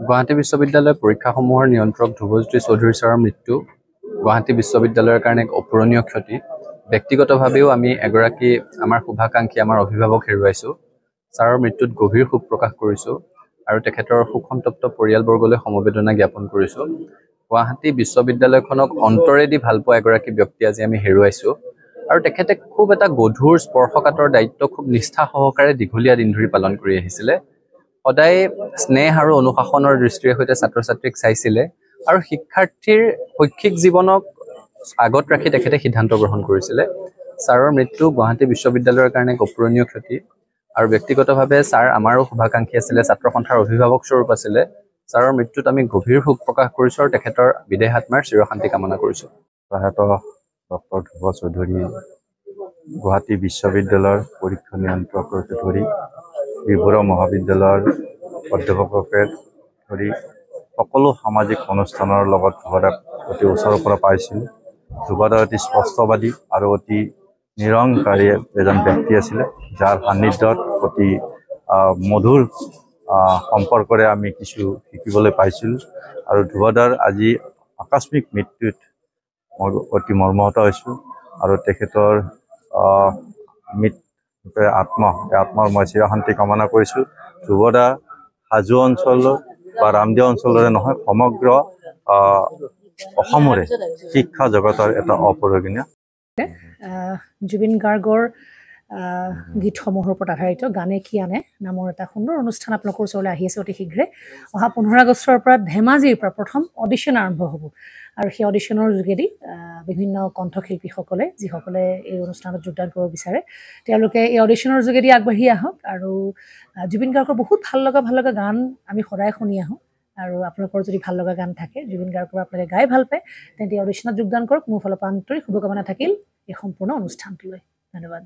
গুৱাহাটী বিশ্ববিদ্যালয় পৰীক্ষাসমূহৰ নিয়ন্ত্ৰক ধ্ৰুৱজ্যোতি চৌধুৰী ছাৰৰ মৃত্যু গুৱাহাটী বিশ্ববিদ্যালয়ৰ কাৰণে এক অপূৰণীয় ক্ষতি। ব্যক্তিগতভাৱেও আমি এগৰাকী আমাৰ শুভাকাংক্ষী আমাৰ অভিভাৱক হেৰুৱাইছোঁ। ছাৰৰ মৃত্যুত গভীৰ শোক প্ৰকাশ কৰিছোঁ আৰু তেখেতৰ শোকসন্তপ্ত পৰিয়ালবৰ্গলৈ সমবেদনা জ্ঞাপন কৰিছোঁ। গুৱাহাটী বিশ্ববিদ্যালয়খনক অন্তৰেদি ভালপোৱা এগৰাকী ব্যক্তি আজি আমি হেৰুৱাইছোঁ আৰু তেখেতে খুব এটা গধুৰ স্পৰ্শকাতৰ দায়িত্ব খুব নিষ্ঠা সহকাৰে দীঘলীয়া দিন ধৰি পালন কৰি আহিছিলে। সদায় স্নেহ আৰু অনুশাসনৰ দৃষ্টিৰে সৈতে ছাত্ৰ ছাত্ৰীক চাইছিলে আৰু শিক্ষাৰ্থীৰ শৈক্ষিক জীৱনক আগত ৰাখি তেখেতে সিদ্ধান্ত গ্ৰহণ কৰিছিলে। ছাৰৰ মৃত্যু গুৱাহাটী বিশ্ববিদ্যালয়ৰ কাৰণে এক অপূৰণীয় ক্ষতি আৰু ব্যক্তিগতভাৱে ছাৰ আমাৰো শুভাকাংক্ষী আছিলে, ছাত্ৰ সন্থাৰ অভিভাৱক স্বৰূপ আছিলে। ছাৰৰ মৃত্যুত আমি গভীৰ শোক প্ৰকাশ কৰিছোঁ আৰু তেখেতৰ বিদেহ আত্মাৰ চিৰশান্তি কামনা কৰিছোঁ। প্ৰয়াত ডক্টৰ ধ্ৰুৱ চৌধুৰী গুৱাহাটী বিশ্ববিদ্যালয়ৰ পৰীক্ষা নিয়ন্ত্ৰককে ধৰি বিভুৰা মহাবিদ্যালয়ৰ অধ্যাপককে ধৰি সকলো সামাজিক অনুষ্ঠানৰ লগত ধ্ৰুৱদাক অতি ওচৰৰ পৰা পাইছিলোঁ। ধ্ৰুৱদা অতি স্পষ্টবাদী আৰু অতি নিৰংকাৰী এজন ব্যক্তি আছিলে, যাৰ সান্নিধ্যত অতি মধুৰ সম্পৰ্কৰে আমি কিছু শিকিবলৈ পাইছিলোঁ। আৰু ধ্ৰুৱদাৰ আজি আকস্মিক মৃত্যুত মই অতি মৰ্মাহত হৈছোঁ আৰু তেখেতৰ আত্মাৰ মই চিৰশান্তি কামনা কৰিছোঁ। ধ্ৰুৱদা হাজো অঞ্চল বা ৰামদিয়া অঞ্চলৰে নহয়, সমগ্ৰ অসমৰে শিক্ষা জগতৰ এটা অপৰিহাৰ্য। জুবিন গাৰ্গৰ গীতসমূহৰ ওপৰত আধাৰিত গানে কি আনে নামৰ এটা সুন্দৰ অনুষ্ঠান আপোনালোকৰ ওচৰলৈ আহি আছে অতি শীঘ্ৰে। অহা 15 আগষ্টৰ পৰা ধেমাজিৰ পৰা প্ৰথম অডিশ্যন আৰম্ভ হ'ব আৰু সেই অডিশ্যনৰ যোগেদি বিভিন্ন কণ্ঠশিল্পীসকলে যিসকলে এই অনুষ্ঠানত যোগদান কৰিব বিচাৰে তেওঁলোকে এই অডিশ্যনৰ যোগেদি আগবাঢ়ি আহক আৰু জুবিন গাৰ্গৰ বহুত ভাল লগা গান আমি সদায় শুনি আহোঁ। আৰু আপোনালোকৰ যদি ভাল লগা গান থাকে জুবিন গাৰ্গৰ আপোনালোকে গাই ভাল পায় তেন্তে অডিশ্যনত যোগদান কৰক। মোৰ ফালৰ পৰা আন্তৰিক শুভকামনা থাকিল এই সম্পূৰ্ণ অনুষ্ঠানটোলৈ। ধন্যবাদ।